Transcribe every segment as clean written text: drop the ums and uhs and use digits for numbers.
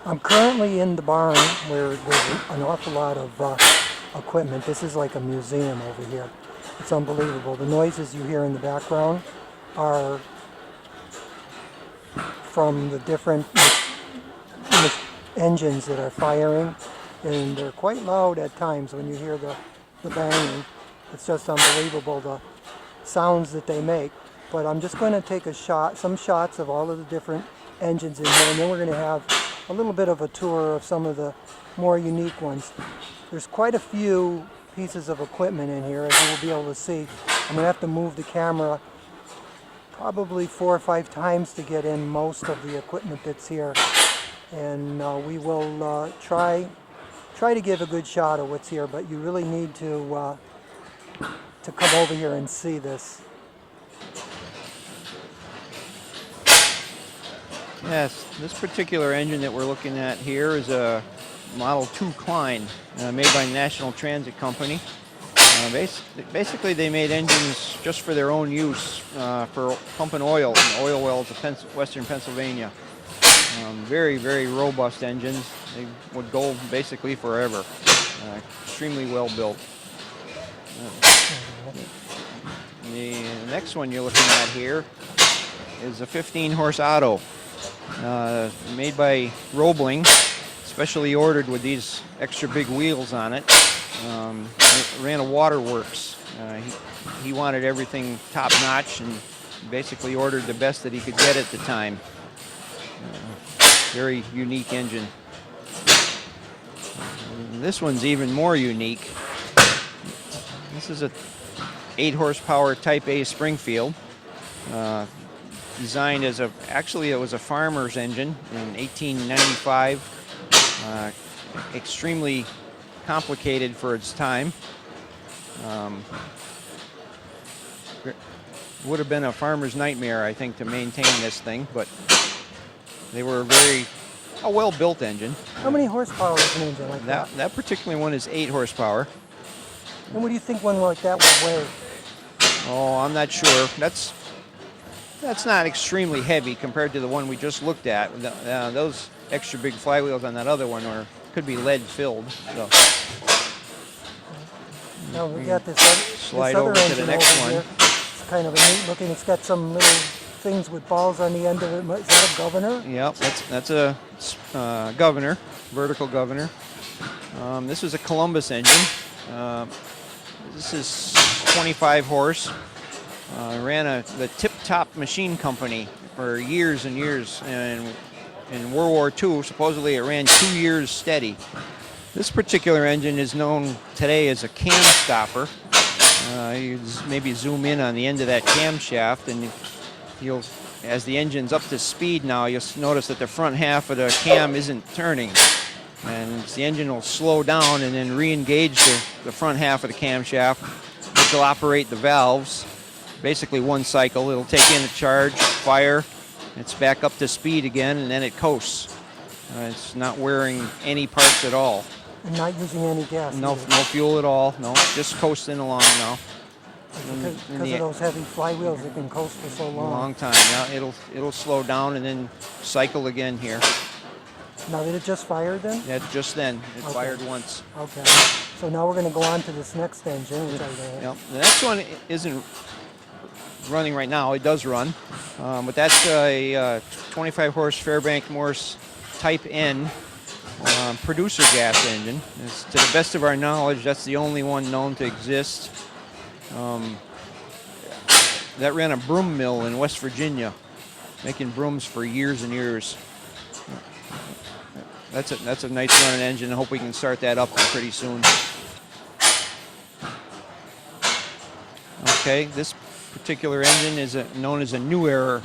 I'm currently in the barn where there's an awful lot of equipment. This is like a museum over here. It's unbelievable. The noises you hear in the background are from the different engines that are firing, and they're quite loud at times when you hear the banging. It's just unbelievable, the sounds that they make. But I'm just going to take some shots of all of the different engines in here, and then we're going to have a little bit of a tour of some of the more unique ones. There's quite a few pieces of equipment in here, as you will be able to see. I'm going to have to move the camera probably 4 or 5 times to get in most of the equipment that's here. And we will try to give a good shot of what's here, but you really need to come over here and see this. Yes, this particular engine that we're looking at here is a Model 2 Klein, made by National Transit Company. Basically, they made engines just for their own use, for pumping oil in oil wells of western Pennsylvania. Very, very robust engines. They would go basically forever. Extremely well built. The next one you're looking at here is a 15-horse Otto, made by Roebling, specially ordered with these extra big wheels on it. It ran a waterworks. He wanted everything top-notch and basically ordered the best that he could get at the time. Very unique engine. This one's even more unique. This is a 8-horsepower Type A Springfield, designed as actually it was a farmer's engine in 1895. Extremely complicated for its time. Would have been a farmer's nightmare, I think, to maintain this thing, but they were a well-built engine. How many horsepower is an engine like that? That particular one is 8 horsepower. And what do you think one like that would weigh? Oh, I'm not sure. That's not extremely heavy compared to the one we just looked at. Those extra big flywheels on that other one could be lead filled. So. Now we got this slide over to the next one. Here. It's kind of a neat looking. It's got some little things with balls on the end of it. Is that a governor? Yep, that's a governor, vertical governor. This is a Columbus engine. This is 25 horse. Ran the Tip Top Machine Company for years and years, and in World War II, supposedly it ran 2 years steady. This particular engine is known today as a cam stopper. You maybe zoom in on the end of that camshaft, and as the engine's up to speed now, you'll notice that the front half of the cam isn't turning. And the engine will slow down and then re-engage the front half of the camshaft, which will operate the valves. Basically one cycle. It'll take in a charge, fire, it's back up to speed again, and then it coasts. It's not wearing any parts at all. And not using any gas. No fuel at all. No, just coasting along now. Because of those heavy flywheels, it can coast for so long. A long time. Now it'll slow down and then cycle again here. Now, did it just fire then? Yeah, just then. It fired once. Okay. So now we're going to go on to this next engine. Which yep. The next one isn't running right now. It does run. But that's a 25 horse Fairbank Morse Type N producer gas engine. To the best of our knowledge, that's the only one known to exist. That ran a broom mill in West Virginia, making brooms for years and years. That's a nice running engine. I hope we can start that up pretty soon. Okay, this particular engine is known as a New Era.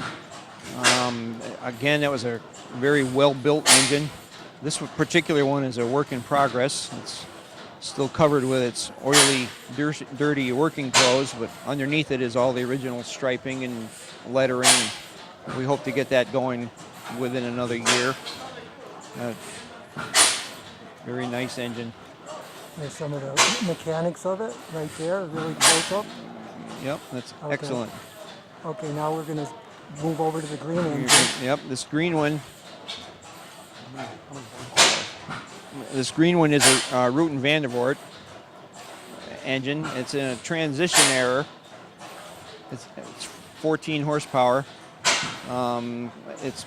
Again, that was a very well-built engine. This particular one is a work in progress. It's still covered with its oily, dirty working clothes, but underneath it is all the original striping and lettering. We hope to get that going within another year. Very nice engine. There's some of the mechanics of it right there, really close up. Yep, that's excellent. Okay, now we're going to move over to the green engine. Yep, this green one This green one is a Root and Vandervoort engine. It's in a transition error. It's 14 horsepower. It's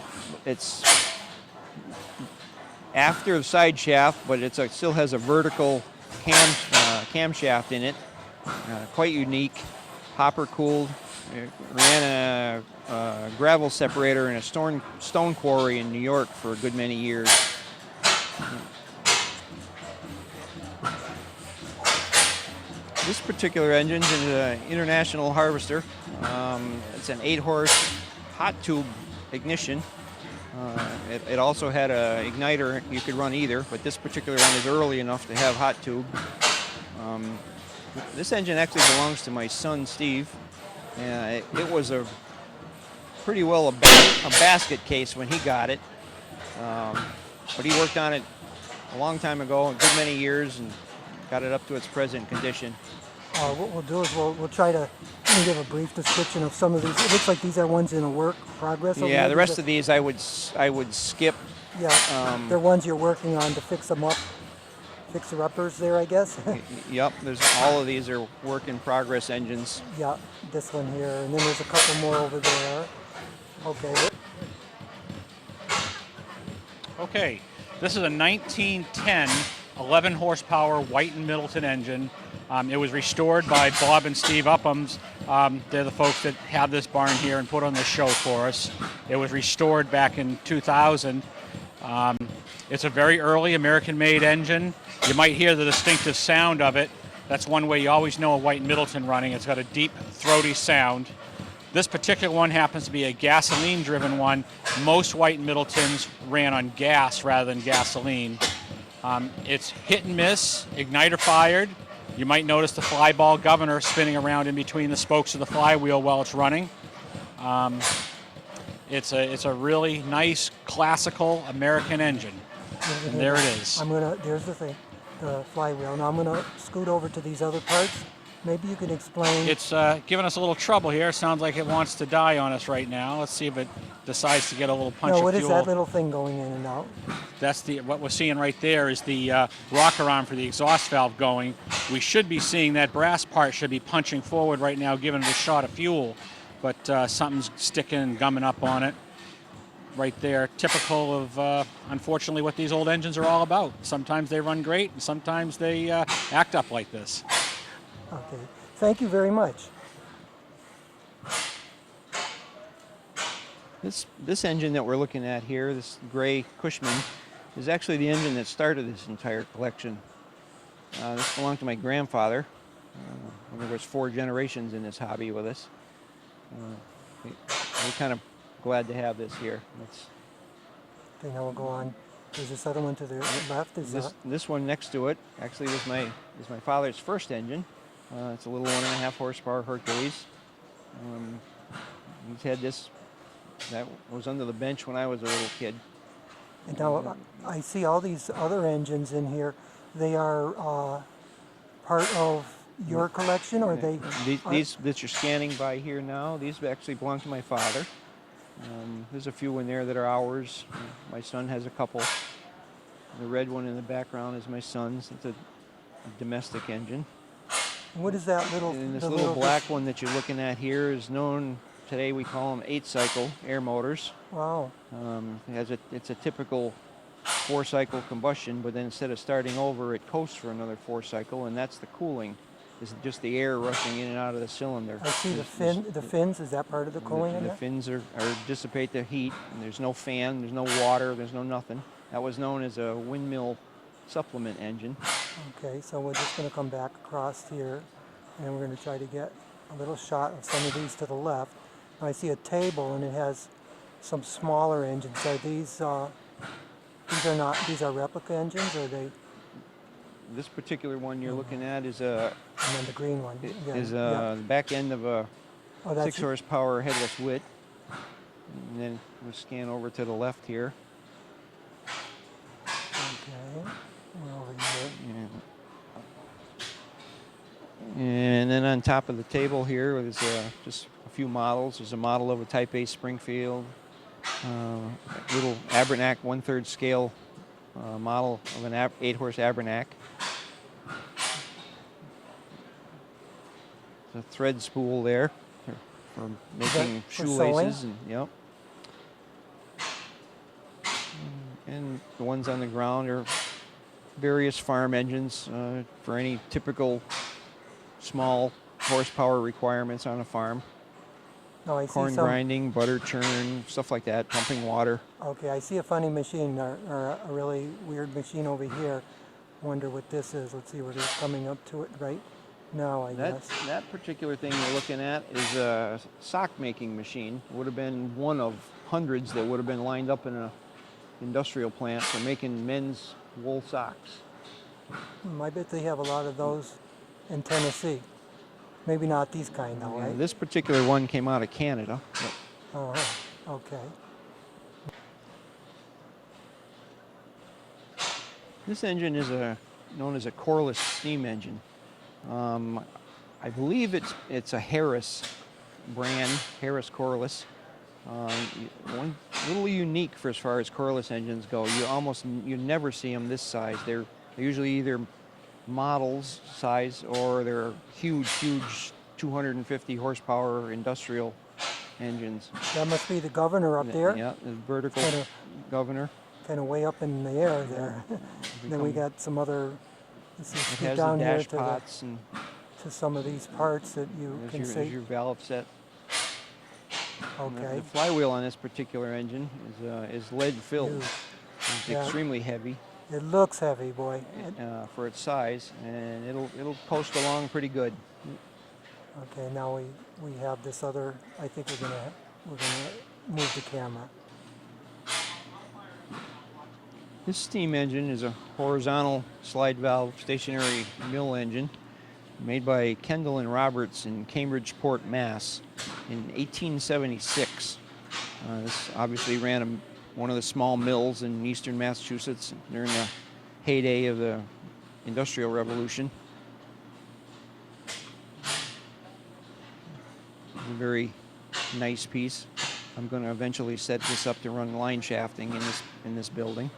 after the side shaft, but it still has a vertical camshaft in it. Quite unique. Hopper cooled. It ran a gravel separator in a stone quarry in New York for a good many years. This particular engine is an International Harvester. It's an 8-horse hot tube ignition. It also had an igniter. You could run either, but this particular one is early enough to have hot tube. This engine actually belongs to my son, Steve. It was pretty well a basket case when he got it. But he worked on it a long time ago, a good many years, and got it up to its present condition. What we'll do is we'll try to give a brief description of some of these. It looks like these are ones in a work progress. Yeah, the rest of these I would skip. Yeah, they're ones you're working on to fix them up. Fixer-uppers there, I guess. Yep, all of these are work in progress engines. Yeah, this one here, and then there's a couple more over there. Okay. Okay, this is a 1910 11 horsepower White and Middleton engine. It was restored by Bob and Steve Uphams. They're the folks that have this barn here and put on this show for us. It was restored back in 2000. It's a very early American-made engine. You might hear the distinctive sound of it. That's one way you always know a White and Middleton running. It's got a deep, throaty sound. This particular one happens to be a gasoline-driven one. Most White and Middletons ran on gas rather than gasoline. It's hit and miss, igniter fired. You might notice the fly ball governor spinning around in between the spokes of the flywheel while it's running. It's a really nice, classical American engine. And there it is. There's the thing, the flywheel. Now I'm gonna scoot over to these other parts. Maybe you can explain. It's giving us a little trouble here. Sounds like it wants to die on us right now. Let's see if it decides to get a little punch of fuel. What is that little thing going in and out? That's what we're seeing right there is the rocker arm for the exhaust valve going. We should be seeing that brass part should be punching forward right now, giving it a shot of fuel, but something's sticking and gumming up on it. Right there, typical of, unfortunately, what these old engines are all about. Sometimes they run great, and sometimes they act up like this. Okay, thank you very much. This engine that we're looking at here, this gray Cushman, is actually the engine that started this entire collection. This belonged to my grandfather. There was 4 generations in this hobby with us. We're kind of glad to have this here. Okay, now we'll go on. There's this other one to the left. This one next to it actually was my father's first engine. It's a little 1.5 horsepower Hercules. He's had this. That was under the bench when I was a little kid. And now I see all these other engines in here. They are part of your collection, or they? These that you're scanning by here now, these actually belong to my father. There's a few in there that are ours. My son has a couple. The red one in the background is my son's. It's a domestic engine. What is that little? And this little black one that you're looking at here is known today. We call them 8-cycle air motors. Wow. It's a typical 4-cycle combustion, but then instead of starting over, it coasts for another 4-cycle, and that's the cooling. Is just the air rushing in and out of the cylinder. I see the fins. Is that part of the cooling? The fins dissipate the heat, and there's no fan, there's no water, there's no nothing. That was known as a windmill supplement engine. Okay, so we're just going to come back across here, and we're going to try to get a little shot of some of these to the left. I see a table, and it has some smaller engines. Are these are replica engines, or are they? This particular one you're looking at is a. And then the green one. The back end of a 6 horsepower headless Wit. And then we'll scan over to the left here. Okay, we're over here. And then on top of the table here is just a few models. There's a model of a Type A Springfield, little Abernac 1/3 scale model of an 8-horse Abernac. The thread spool there for making for shoelaces, sewing? and yep. And the ones on the ground are various farm engines for any typical small horsepower requirements on a farm. No, I see Corn some. grinding, butter churn, stuff like that, pumping water. Okay, I see a funny machine, or a really weird machine over here. Wonder what this is. Let's see, we're just coming up to it right now, I guess. That particular thing you're looking at is a sock making machine. It would have been one of hundreds that would have been lined up in an industrial plant for making men's wool socks. I bet they have a lot of those in Tennessee. Maybe not these kind though, Yeah, right? this particular one came out of Canada. Okay. This engine is known as a coreless steam engine. I believe it's a Harris brand, Harris coreless. One little unique for as far as coreless engines go. You never see them this size. They're usually either models size or they're huge 250 horsepower industrial engines. That must be the governor up there. Yeah, the vertical Kinda- governor. Kind of way up in the air there. Then we got some other. This is It scoot has the down here dash to pots and to some of these parts that you can there's see. your valve set. And Okay. The flywheel on this particular engine is lead filled. Huge. It's Yeah. extremely heavy It looks heavy, boy. for its size, and it'll coast along pretty good. Okay, now we have this other. I think we're gonna move the camera. This steam engine is a horizontal slide valve stationary mill engine made by Kendall and Roberts in Cambridgeport, Mass. in 1876. This obviously ran one of the small mills in eastern Massachusetts during the heyday of the Industrial Revolution. A very nice piece. I'm going to eventually set this up to run line shafting in this building.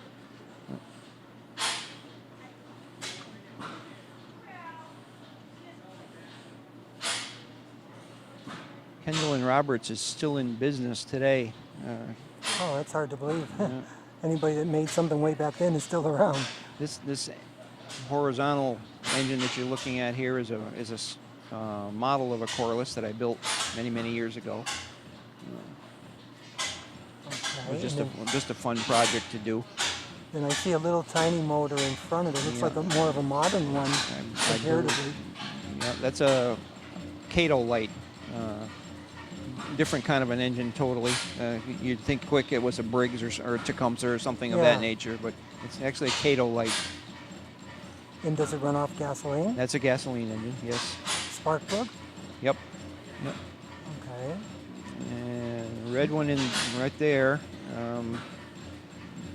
Kendall and Roberts is still in business today. Oh, that's hard to believe. Yeah. Anybody that made something way back then is still around. This horizontal engine that you're looking at here is a model of a coreless that I built many years ago. It was Okay, just a fun project to do. and I see a little tiny motor in front of it. It's Yeah. like more of a modern one comparatively. Yeah, that's a Cato light. Different kind of an engine totally. You'd think quick it was a Briggs or a Tecumseh or something of Yeah. that nature, but it's actually a Cato light. And does it run off gasoline? That's a gasoline engine, yes. Spark plug? Yep. Okay. And the red one in right there.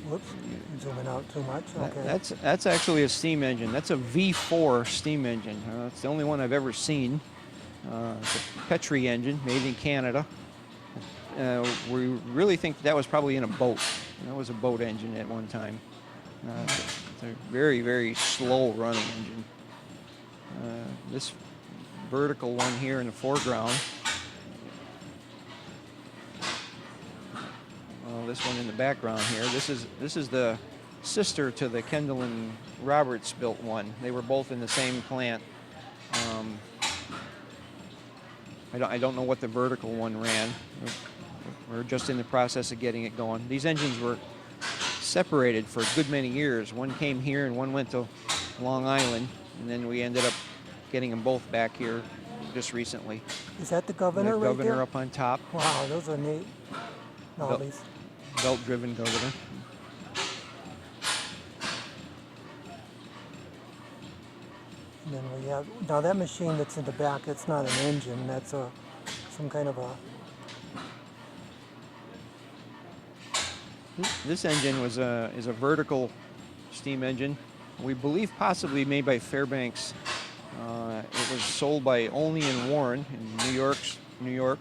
Whoops. I'm zooming out too much. Okay. That's actually a steam engine. That's a V4 steam engine. It's the only one I've ever seen. It's a Petrie engine made in Canada. We really think that was probably in a boat. That was a boat engine at one time. It's a very slow running engine. This vertical one here in the foreground. This one in the background here. This is the sister to the Kendall and Roberts built one. They were both in the same plant. I don't know what the vertical one ran. We're just in the process of getting it going. These engines were separated for a good many years. One came here and one went to Long Island, and then we ended up getting them both back here just recently. Is that the governor The right governor there? up on top, Wow, those are neat. All Bel- these. belt-driven governor. And then we have, now that machine that's in the back, that's not an engine, that's some kind of a, This engine is a vertical steam engine. We believe possibly made by Fairbanks. It was sold by Olney and Warren in New York.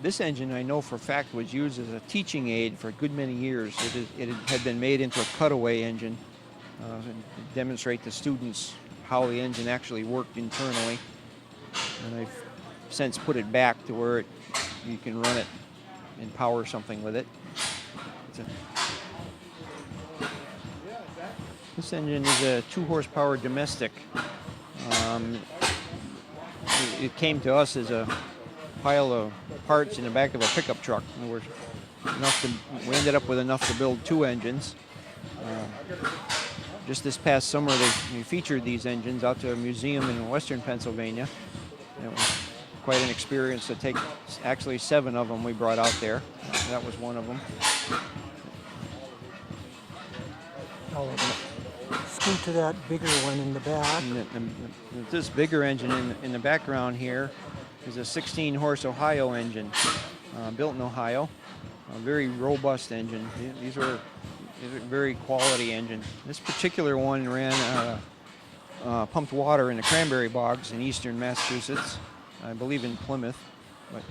This engine, I know for a fact, was used as a teaching aid for a good many years. It had been made into a cutaway engine to demonstrate to students how the engine actually worked internally. And I've since put it back to where you can run it and power something with it. This engine is a 2-horsepower domestic. It came to us as a pile of parts in the back of a pickup truck. And we ended up with enough to build 2 engines. Just this past summer, we featured these engines out to a museum in western Pennsylvania. And it was quite an experience to take actually 7 of them we brought out there. That was one of them. I'll scoot to that bigger one in the back. And this bigger engine in the background here is a 16-horse Ohio engine, built in Ohio. A very robust engine. These are very quality engine. This particular one ran pumped water in the cranberry bogs in eastern Massachusetts, I believe in Plymouth. But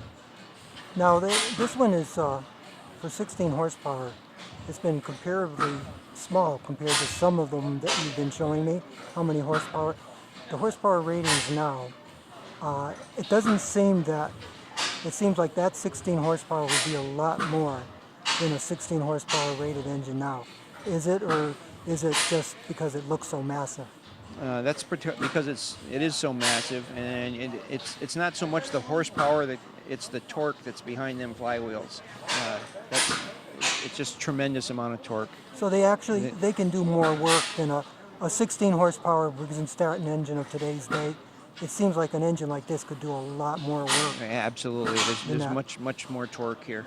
Now this one is for 16 horsepower. It's been comparatively small compared to some of them that you've been showing me. How many horsepower? The horsepower ratings now, it doesn't seem that, it seems like that 16 horsepower would be a lot more than a 16 horsepower rated engine now. Is it, or is it just because it looks so massive? that's because it is so massive, and it's not so much the horsepower, that it's the torque that's behind them flywheels. It's just tremendous amount of torque. So they can do more work than a 16 horsepower Briggs & Stratton engine of today's day. It seems like an engine like this could do a lot more work. Yeah, absolutely. There's much more torque here.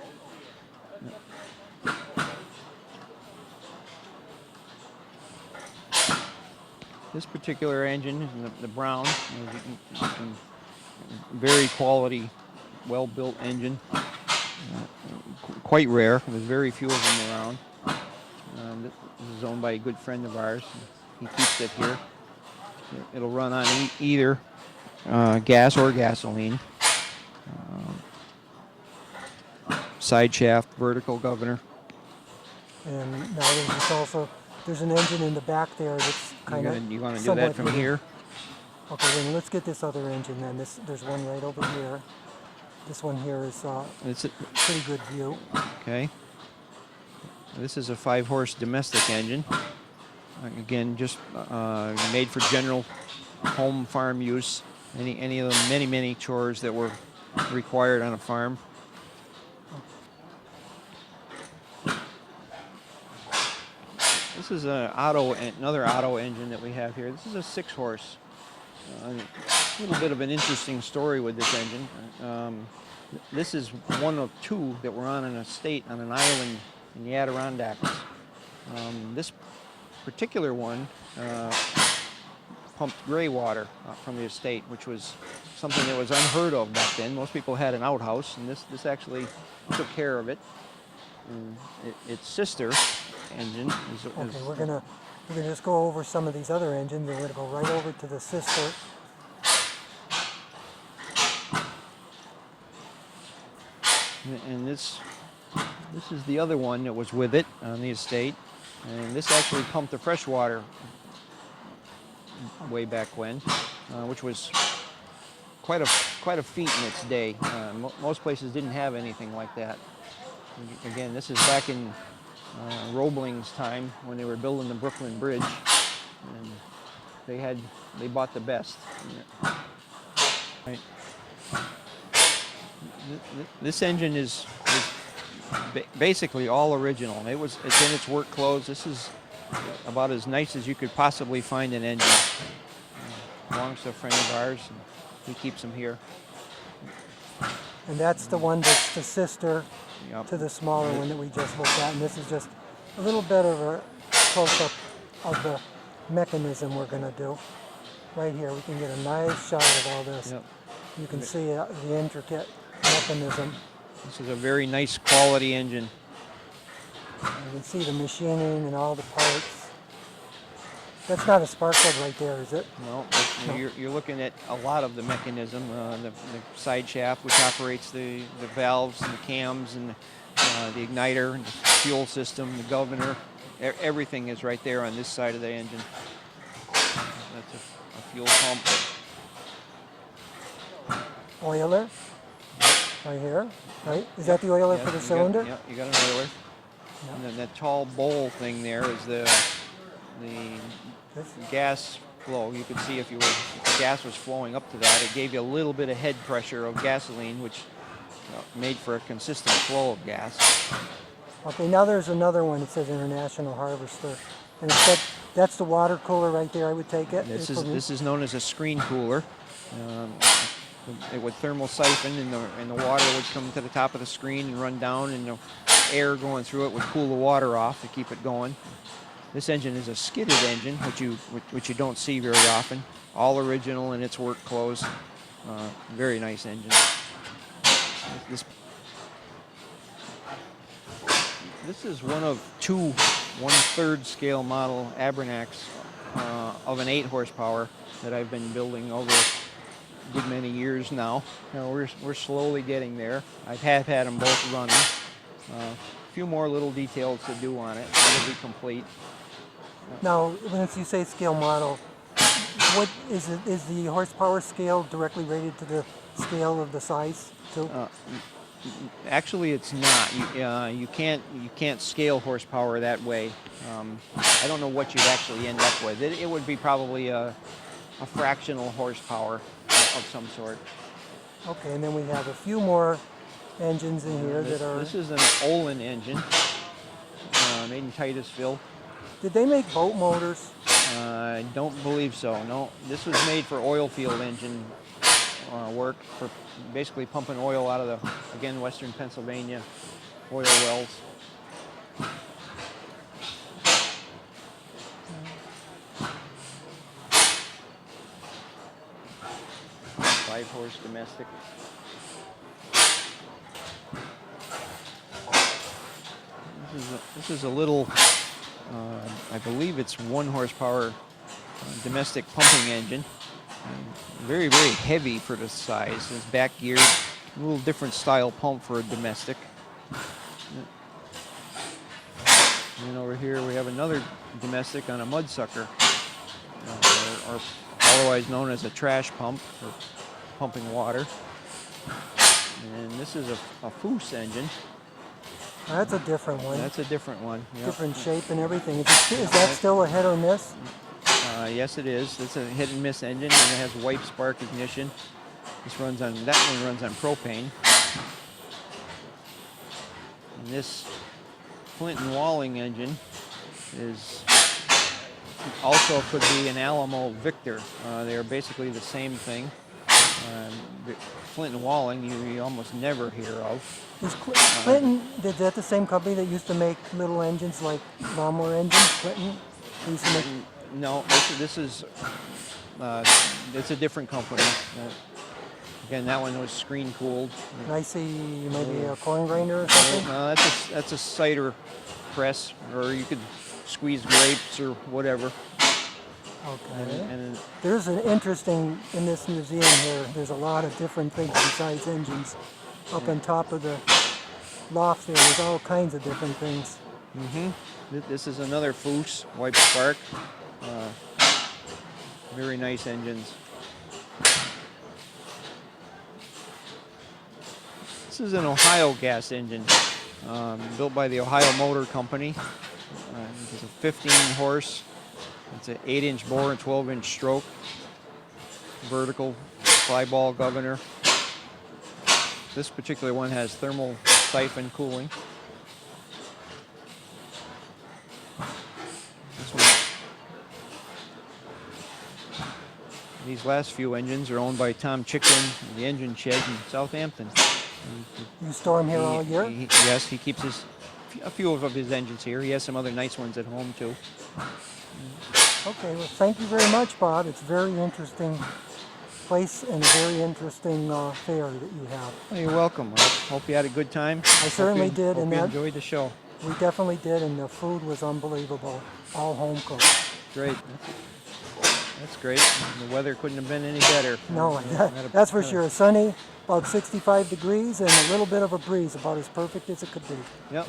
This particular engine, the brown, very quality, well-built engine. Quite rare. There's very few of them around. This is owned by a good friend of ours. He keeps it here. It'll run on either gas or gasoline. Side shaft, vertical governor. And now there's an engine in the back there that's kind of. You want to do that from here? Okay, then let's get this other engine then. There's one right over here. This one here is It's pretty good view. Okay. This is a 5-horse domestic engine. Again, just made for general home farm use. Any of the many chores that were required on a farm. This is another auto engine that we have here. This is a 6-horse. A little bit of an interesting story with this engine. This is one of 2 that were on an estate on an island in the Adirondacks. This particular one pumped gray water from the estate, which was something that was unheard of back then. Most people had an outhouse, and this actually took care of it. And its sister engine is... Okay, we're gonna just go over some of these other engines. We're gonna go right over to the sister. And this is the other one that was with it on the estate, and this actually pumped the fresh water way back when, which was quite a feat in its day. Most places didn't have anything like that. Again, this is back in Roebling's time when they were building the Brooklyn Bridge, and they bought the best. Right. This engine is basically all original. It's in its work clothes. This is about as nice as you could possibly find an engine. Belongs to a friend of ours, and he keeps them here. And that's the one that's the sister Yep. to the smaller one that we just looked at. And this is just a little bit of a close-up of the mechanism we're going to do. Right here, we can get a nice shot of all this. Yep. You can see the intricate mechanism. This is a very nice quality engine. You can see the machining and all the parts. That's not a spark plug right there, is it? No, but No. you're looking at a lot of the mechanism, the side shaft, which operates the valves and the cams and the igniter, and the fuel system, the governor. Everything is right there on this side of the engine. That's a fuel pump. Oiler, right here, right? Is that the oiler Yes, for the you cylinder? You got an oiler. And then that tall bowl thing there is the This- gas flow. You could see if the gas was flowing up to that, it gave you a little bit of head pressure of gasoline, which made for a consistent flow of gas. Okay, now there's another one that says International Harvester. And that's the water cooler right there, I would take it. This is known as a screen cooler. Um, it would thermal siphon, and the water would come to the top of the screen and run down, and the air going through it would cool the water off to keep it going. This engine is a skidded engine, which you don't see very often. All original in its work clothes. Very nice engine. This is one of two 1/3 scale model Abernacks of an 8 horsepower that I've been building over a good many years now. We're slowly getting there. I have had them both running. A few more little details to do on it. It'll be complete. Now, when you say scale model, what is it? Is the horsepower scale directly rated to the scale of the size too? Actually, it's not. You can't scale horsepower that way. I don't know what you'd actually end up with. It would be probably a fractional horsepower of some sort. Okay, and then we have a few more engines in here that are. This is an Olin engine, made in Titusville. Did they make boat motors? I don't believe so. No, this was made for oil field engine work, for basically pumping oil out of the, western Pennsylvania oil wells. 5-horse domestic. This is a little, I believe it's 1 horsepower domestic pumping engine. Very, very heavy for the size. It's back geared, a little different style pump for a domestic. And then over here we have another domestic on a mudsucker, or otherwise known as a trash pump for pumping water. And this is a Foose engine. That's a different one. That's a different one. Yep. Different shape and everything. Is that still a hit or miss? Yes, it is. It's a hit and miss engine, and it has wipe spark ignition. That one runs on propane. And this Flint and Walling engine also could be an Alamo Victor. They are basically the same thing. Flint and Walling you almost never hear of. Is Clinton, is that the same company that used to make little engines like lawnmower engines? Clinton? They used to make. No, this is it's a different company. Again, that one was screen cooled. Can I see maybe a corn grinder or something? No, that's a cider press, or you could squeeze grapes or whatever. Okay. And There's an interesting, in this museum here, there's a lot of different things besides engines. Up on top of the loft there's all kinds of different things. This is another Foose wipe spark. Very nice engines. This is an Ohio gas engine, built by the Ohio Motor Company. It's a 15 horse. It's an 8-inch bore and 12-inch stroke. Vertical flyball governor. This particular one has thermal siphon cooling. This one. These last few engines are owned by Tom Chicken, the engine shed in Southampton. You store them here all year? Yes, he keeps a few of his engines here. He has some other nice ones at home too. Okay, well thank you very much, Bob. It's a very interesting place and a very interesting fair that you have. Well, you're welcome. I hope you had a good time. I certainly did, Hope and you that enjoyed the show. we definitely did, and the food was unbelievable, all home cooked. great. That's great. The weather couldn't have been any better. No, Had a- that's for had a- sure. Sunny, about 65 degrees, and a little bit of a breeze, about as perfect as it could be. Yep.